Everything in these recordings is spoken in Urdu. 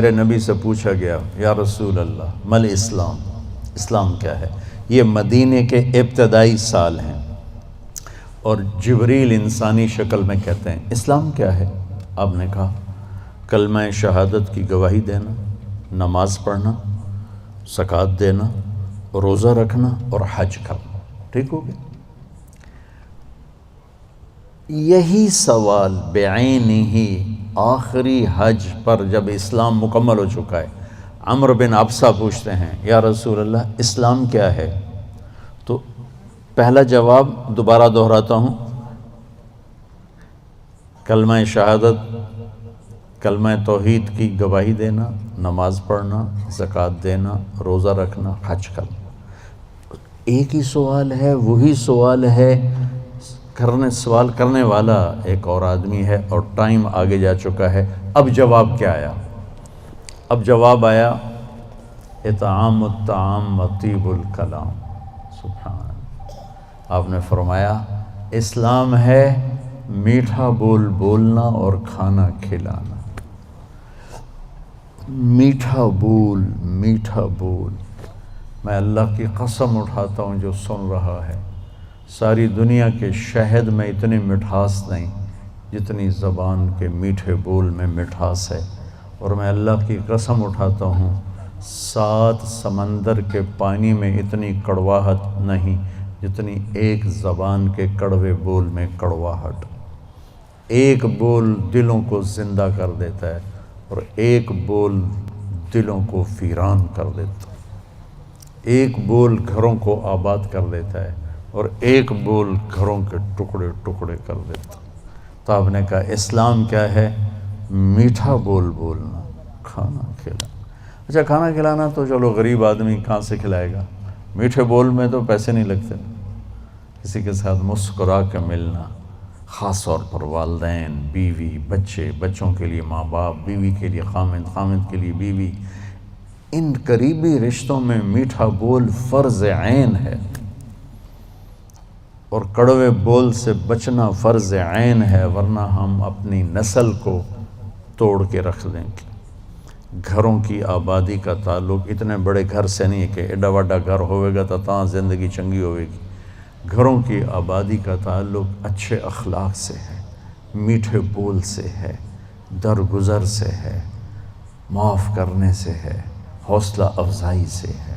میرے نبی سے پوچھا گیا یا رسول اللہ مل اسلام، اسلام کیا ہے؟ یہ مدینے کے ابتدائی سال ہیں اور جبریل انسانی شکل میں کہتے ہیں اسلام کیا ہے؟ آپ نے کہا کلمہ شہادت کی گواہی دینا، نماز پڑھنا، زکوٰۃ دینا، روزہ رکھنا اور حج کرنا۔ ٹھیک ہو گیا؟ یہی سوال بعینہ ہی آخری حج پر جب اسلام مکمل ہو چکا ہے، عمرو بن ابسہ پوچھتے ہیں یا رسول اللہ اسلام کیا ہے؟ تو پہلا جواب دوبارہ دہراتا ہوں، کلمہ شہادت، کلمہ توحید کی گواہی دینا، نماز پڑھنا، زکوٰۃ دینا، روزہ رکھنا، حج کرنا۔ ایک ہی سوال ہے، وہی سوال ہے، سوال کرنے والا ایک اور آدمی ہے اور ٹائم آگے جا چکا ہے۔ اب جواب کیا آیا؟ اب جواب آیا اطعام الطعام و طیب الکلام۔ سبحان، آپ نے فرمایا اسلام ہے میٹھا بول بولنا اور کھانا کھلانا۔ میٹھا بول، میٹھا بول۔ میں اللہ کی قسم اٹھاتا ہوں جو سن رہا ہے، ساری دنیا کے شہد میں اتنی مٹھاس نہیں جتنی زبان کے میٹھے بول میں مٹھاس ہے، اور میں اللہ کی قسم اٹھاتا ہوں 7 سمندر کے پانی میں اتنی کڑواہٹ نہیں جتنی ایک زبان کے کڑوے بول میں کڑواہٹ۔ ایک بول دلوں کو زندہ کر دیتا ہے اور ایک بول دلوں کو ویران کر دیتا ہے۔ ایک بول گھروں کو آباد کر دیتا ہے اور ایک بول گھروں کے ٹکڑے ٹکڑے کر دیتا۔ تو آپ نے کہا اسلام کیا ہے؟ میٹھا بول بولنا، کھانا کھلانا۔ اچھا کھانا کھلانا تو چلو غریب آدمی کہاں سے کھلائے گا؟ میٹھے بول میں تو پیسے نہیں لگتے۔ کسی کے ساتھ مسکرا کے ملنا، خاص طور پر والدین، بیوی، بچے، بچوں کے لیے ماں باپ، بیوی کے لیے خامند، خامند کے لیے بیوی، ان قریبی رشتوں میں میٹھا بول فرض عین ہے، اور کڑوے بول سے بچنا فرض عین ہے، ورنہ ہم اپنی نسل کو توڑ کے رکھ دیں گے۔ گھروں کی آبادی کا تعلق اتنے بڑے گھر سے نہیں ہے کہ ایڈا وڈا گھر ہوئے گا تو تاں زندگی چنگی ہوئے گی۔ گھروں کی آبادی کا تعلق اچھے اخلاق سے ہے، میٹھے بول سے ہے، درگزر سے ہے، معاف کرنے سے ہے، حوصلہ افزائی سے ہے۔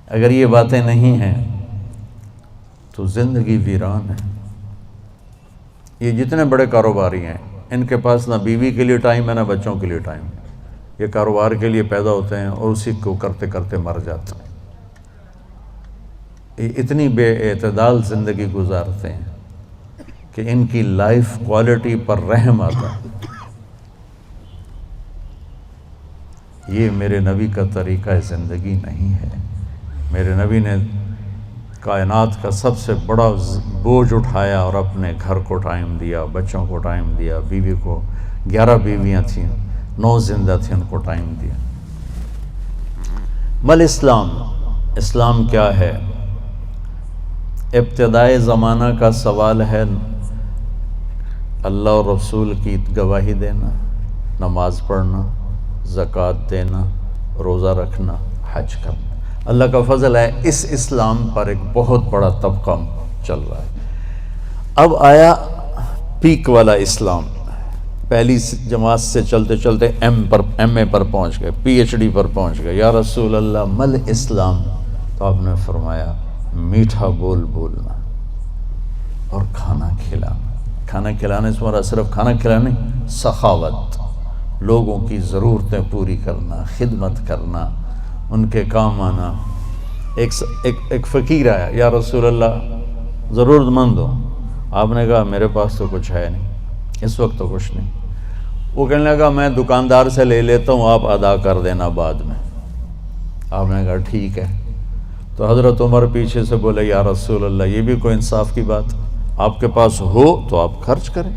اگر یہ باتیں نہیں ہیں تو زندگی ویران ہے۔ یہ جتنے بڑے کاروباری ہیں ان کے پاس نہ بیوی کے لیے ٹائم ہے نہ بچوں کے لیے ٹائم ہے۔ یہ کاروبار کے لیے پیدا ہوتے ہیں اور اسی کو کرتے کرتے مر جاتے ہیں۔ یہ اتنی بے اعتدال زندگی گزارتے ہیں کہ ان کی لائف کوالٹی پر رحم آتا ہے۔ یہ میرے نبی کا طریقہ زندگی نہیں ہے۔ میرے نبی نے کائنات کا سب سے بڑا بوجھ اٹھایا اور اپنے گھر کو ٹائم دیا، بچوں کو ٹائم دیا، بیوی کو 11 بیویاں تھیں، 9 زندہ تھیں، ان کو ٹائم دیا۔ مل اسلام، اسلام کیا ہے؟ ابتدائے زمانہ کا سوال ہے، اللہ اور رسول کی گواہی دینا، نماز پڑھنا، زکوٰۃ دینا، روزہ رکھنا، حج کرنا۔ اللہ کا فضل ہے اس اسلام پر ایک بہت بڑا طبقہ چل رہا ہے۔ اب آیا پیک والا اسلام، پہلی جماعت سے چلتے چلتے ایم اے پر پہنچ گئے، پی ایچ ڈی پر پہنچ گئے۔ یا رسول اللہ مل اسلام؟ تو آپ نے فرمایا میٹھا بول بولنا اور کھانا کھلانا۔ کھانا کھلانے سے مراد صرف کھانا کھلانا نہیں، سخاوت، لوگوں کی ضرورتیں پوری کرنا، خدمت کرنا، ان کے کام آنا۔ ایک فقیر آیا، یا رسول اللہ ضرورت مند ہو۔ آپ نے کہا میرے پاس تو کچھ ہے نہیں، اس وقت تو کچھ نہیں۔ وہ کہنے لگا میں دکاندار سے لے لیتا ہوں، آپ ادا کر دینا بعد میں۔ آپ نے کہا ٹھیک ہے۔ تو حضرت عمر پیچھے سے بولے یا رسول اللہ یہ بھی کوئی انصاف کی بات، آپ کے پاس ہو تو آپ خرچ کریں،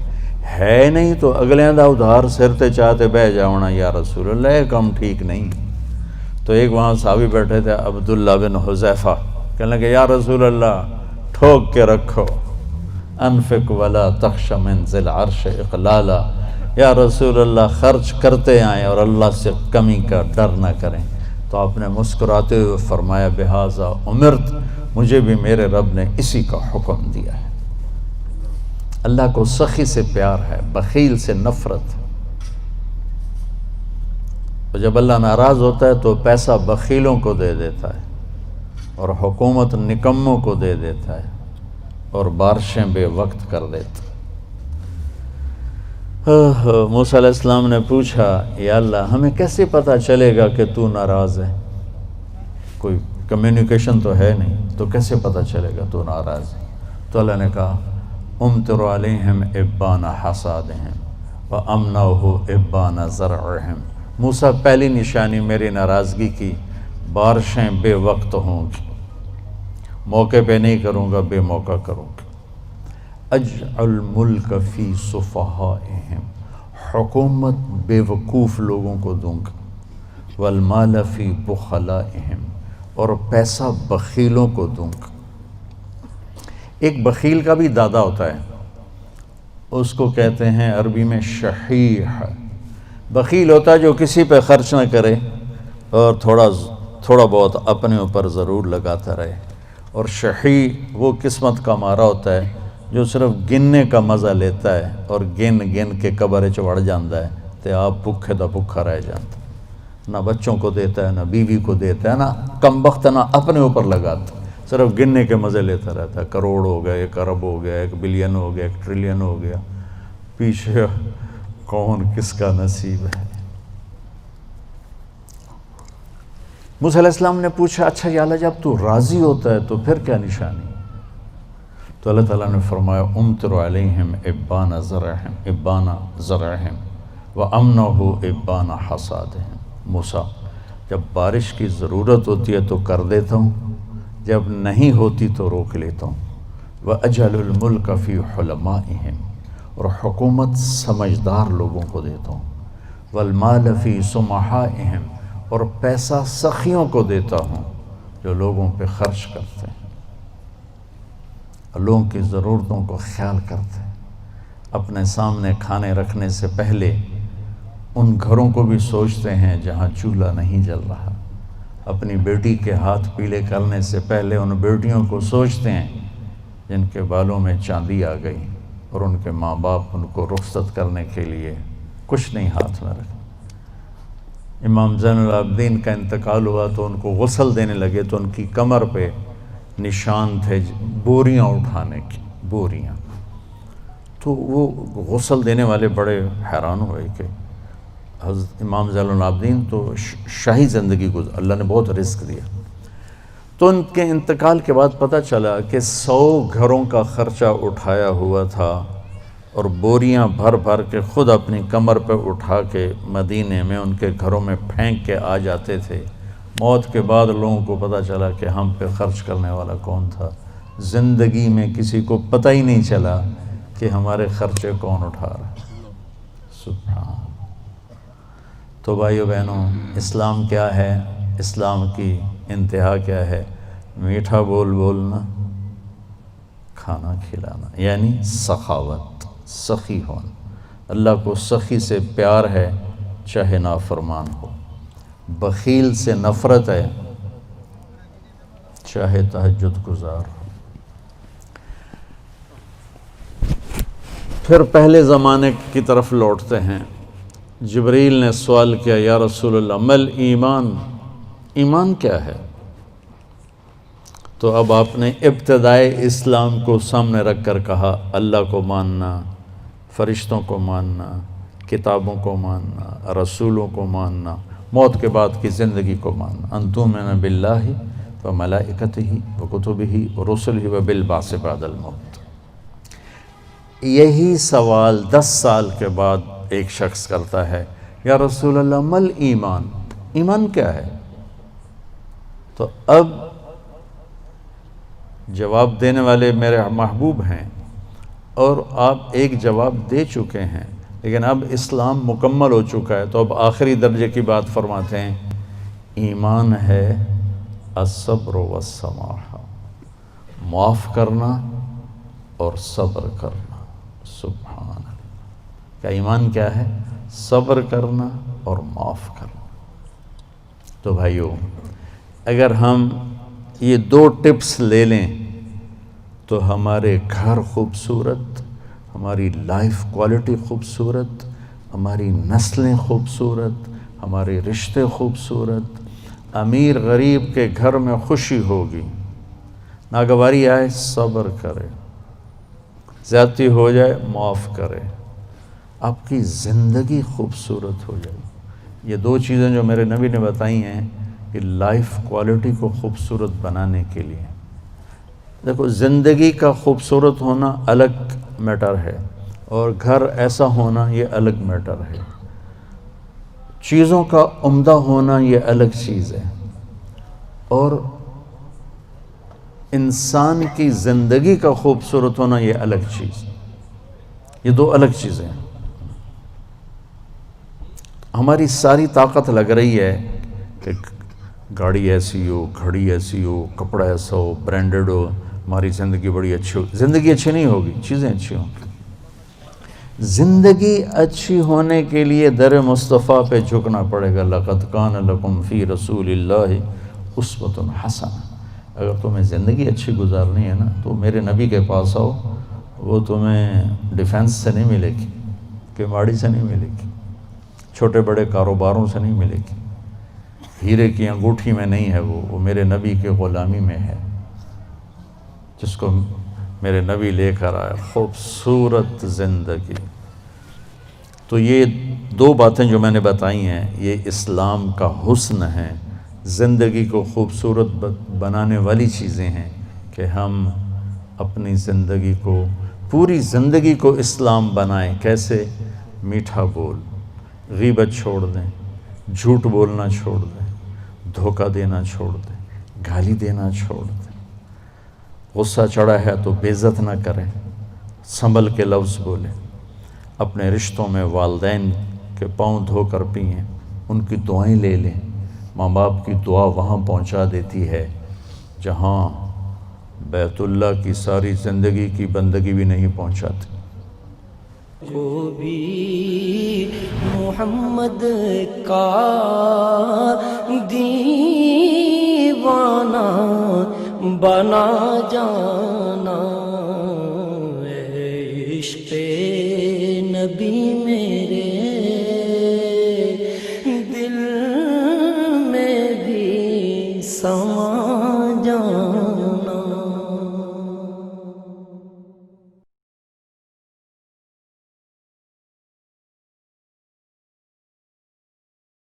ہے نہیں تو اگلے دا ادھار سرتے چاہتے بہ جاؤنا یا رسول اللہ، یہ کام ٹھیک نہیں۔ تو ایک وہاں صحابی بیٹھے تھے عبداللہ بن حذیفہ، کہنے لگے یا رسول اللہ ٹھوک کے رکھو، انفق ولا تخش من ذی العرش اقلالا، یا رسول اللہ خرچ کرتے آئیں اور اللہ سے کمی کا ڈر نہ کریں، تو آپ نے مسکراتے ہوئے فرمایا بہذا امرت، مجھے بھی میرے رب نے اسی کا حکم دیا ہے۔ اللہ کو سخی سے پیار ہے، بخیل سے نفرت ہے۔ اور جب اللہ ناراض ہوتا ہے تو پیسہ بخیلوں کو دے دیتا ہے اور حکومت نکموں کو دے دیتا ہے اور بارشیں بے وقت کر دیتا ہے۔ موسیٰ علیہ السلام نے پوچھا یا اللہ ہمیں کیسے پتہ چلے گا کہ تو ناراض ہے؟ کوئی کمیونیکیشن تو ہے نہیں، تو کیسے پتہ چلے گا تو ناراض ہے؟ تو اللہ نے کہا امطر علیہم ابان حصادہم وامنعہ ابان زرعہم۔ موسیٰ پہلی نشانی میری ناراضگی کی، بارشیں بے وقت ہوں گی، موقع پہ نہیں کروں گا، بے موقع کروں گا۔ اجعل ملک فی صفہائہم، حکومت بے وقوف لوگوں کو دوں گا، والمال فی بخلائہم، اور پیسہ بخیلوں کو دوں گا۔ ایک بخیل کا بھی دادا ہوتا ہے، اس کو کہتے ہیں عربی میں شحیح۔ بخیل ہوتا ہے جو کسی پہ خرچ نہ کرے اور تھوڑا بہت اپنے اوپر ضرور لگاتا رہے، اور شحیح وہ قسمت کا مارا ہوتا ہے جو صرف گننے کا مزہ لیتا ہے اور گن گن کے قبر چڑھ جاتا ہے تو آپ بھوکے دا بھوکا رہ جاتا ہے، نہ بچوں کو دیتا ہے، نہ بیوی کو دیتا ہے، نہ کم بخت نہ اپنے اوپر لگاتا، صرف گننے کے مزے لیتا رہتا ہے۔ کروڑ ہو گیا، 1 ارب ہو گیا، 1 بلین ہو گیا، 1 ٹریلین ہو گیا، پیچھے کون کس کا نصیب ہے۔ موسیٰ علیہ السلام نے پوچھا اچھا یا اللہ جب تو راضی ہوتا ہے تو پھر کیا نشانی؟ تو اللہ تعالیٰ نے فرمایا امطر علیہم ابان زرعہم وامنعہ ابان حصادہم۔ موسیٰ جب بارش کی ضرورت ہوتی ہے تو کر دیتا ہوں، جب نہیں ہوتی تو روک لیتا ہوں۔ وَأَجْعَلُ الْمُلْكَ فِي حُلَمَائِهِمْ، اور حکومت سمجھدار لوگوں کو دیتا ہوں۔ وَالْمَالَ فِي سُمَحَائِهِمْ، اور پیسہ سخیوں کو دیتا ہوں جو لوگوں پہ خرچ کرتے ہیں، لوگوں کی ضرورتوں کو خیال کرتے ہیں، اپنے سامنے کھانے رکھنے سے پہلے ان گھروں کو بھی سوچتے ہیں جہاں چولہا نہیں جل رہا، اپنی بیٹی کے ہاتھ پیلے کرنے سے پہلے ان بیٹیوں کو سوچتے ہیں جن کے بالوں میں چاندی آ گئی اور ان کے ماں باپ ان کو رخصت کرنے کے لیے کچھ نہیں ہاتھ میں رکھتے۔ امام زین العابدین کا انتقال ہوا تو ان کو غسل دینے لگے تو ان کی کمر پہ نشان تھے بوریاں اٹھانے کی، بوریاں۔ تو وہ غسل دینے والے بڑے حیران ہوئے کہ حضرت امام زین العابدین تو شاہی زندگی گزار، اللہ نے بہت رزق دیا۔ تو ان کے انتقال کے بعد پتہ چلا کہ 100 گھروں کا خرچہ اٹھایا ہوا تھا اور بوریاں بھر بھر کے خود اپنی کمر پہ اٹھا کے مدینے میں ان کے گھروں میں پھینک کے آ جاتے تھے۔ موت کے بعد لوگوں کو پتہ چلا کہ ہم پہ خرچ کرنے والا کون تھا، زندگی میں کسی کو پتہ ہی نہیں چلا کہ ہمارے خرچے کون اٹھا رہا ہے۔ سبحان۔ تو بھائیو بہنوں، اسلام کیا ہے؟ اسلام کی انتہا کیا ہے؟ میٹھا بول بولنا، کھانا کھلانا، یعنی سخاوت، سخی ہونا۔ اللہ کو سخی سے پیار ہے چاہے نافرمان ہو، بخیل سے نفرت ہے چاہے تہجد گزار ہو۔ پھر پہلے زمانے کی طرف لوٹتے ہیں۔ جبریل نے سوال کیا یا رسول اللہ مل ایمان، ایمان کیا ہے؟ تو اب آپ نے ابتدائے اسلام کو سامنے رکھ کر کہا اللہ کو ماننا، فرشتوں کو ماننا، کتابوں کو ماننا، رسولوں کو ماننا، موت کے بعد کی زندگی کو ماننا۔ ان تؤمن باللہ وملائکتہ وکتبہ ورسلہ وبالبعث بعد الموت۔ یہی سوال 10 سال کے بعد ایک شخص کرتا ہے یا رسول اللہ مل ایمان، ایمان کیا ہے؟ تو اب جواب دینے والے میرے محبوب ہیں اور آپ ایک جواب دے چکے ہیں، لیکن اب اسلام مکمل ہو چکا ہے، تو اب آخری درجے کی بات فرماتے ہیں ایمان ہے الصبر والسماحہ، معاف کرنا اور صبر کرنا۔ سبحان اللہ، کہ ایمان کیا ہے؟ صبر کرنا اور معاف کرنا۔ تو بھائیو، اگر ہم یہ 2 ٹپس لے لیں تو ہمارے گھر خوبصورت، ہماری لائف کوالٹی خوبصورت، ہماری نسلیں خوبصورت، ہمارے رشتے خوبصورت، امیر غریب کے گھر میں خوشی ہوگی۔ ناگواری آئے صبر کرے، زیادتی ہو جائے معاف کرے، آپ کی زندگی خوبصورت ہو جائے۔ یہ 2 چیزیں جو میرے نبی نے بتائی ہیں کہ لائف کوالٹی کو خوبصورت بنانے کے لیے۔ دیکھو، زندگی کا خوبصورت ہونا الگ میٹر ہے اور گھر ایسا ہونا یہ الگ میٹر ہے۔ چیزوں کا عمدہ ہونا یہ الگ چیز ہے، اور انسان کی زندگی کا خوبصورت ہونا یہ الگ چیز۔ یہ 2 الگ چیزیں ہیں۔ ہماری ساری طاقت لگ رہی ہے کہ گاڑی ایسی ہو، گھڑی ایسی ہو، کپڑا ایسا ہو، برانڈڈ ہو، ہماری زندگی بڑی اچھی ہو۔ زندگی اچھی نہیں ہوگی، چیزیں اچھی ہوں گی۔ زندگی اچھی ہونے کے لیے در مصطفیٰ پہ جھکنا پڑے گا۔ لَقَدْ كَانَ لَكُمْ فِي رَسُولِ اللَّهِ أُسْوَةٌ حَسَنَةٌ۔ اگر تمہیں زندگی اچھی گزارنی ہے نا تو میرے نبی کے پاس آؤ، وہ تمہیں ڈیفنس سے نہیں ملے گی، کماڑی سے نہیں ملے گی، چھوٹے بڑے کاروباروں سے نہیں ملے گی، ہیرے کی انگوٹھی میں نہیں ہے، وہ میرے نبی کے غلامی میں ہے، جس کو میرے نبی لے کر آئے۔ خوبصورت زندگی۔ تو یہ 2 باتیں جو میں نے بتائی ہیں یہ اسلام کا حسن ہے، زندگی کو خوبصورت بنانے والی چیزیں ہیں کہ ہم اپنی زندگی کو، پوری زندگی کو اسلام بنائیں۔ کیسے؟ میٹھا بول، غیبت چھوڑ دیں، جھوٹ بولنا چھوڑ دیں، دھوکہ دینا چھوڑ دیں، گالی دینا چھوڑ دیں، غصہ چڑھا ہے تو بے عزت نہ کریں، سنبھل کے لفظ بولیں، اپنے رشتوں میں والدین کے پاؤں دھو کر پئیں، ان کی دعائیں لے لیں۔ ماں باپ کی دعا وہاں پہنچا دیتی ہے جہاں بیت اللہ کی ساری زندگی کی بندگی بھی نہیں پہنچاتی۔ کو بھی محمد کا دیوانہ بنا جا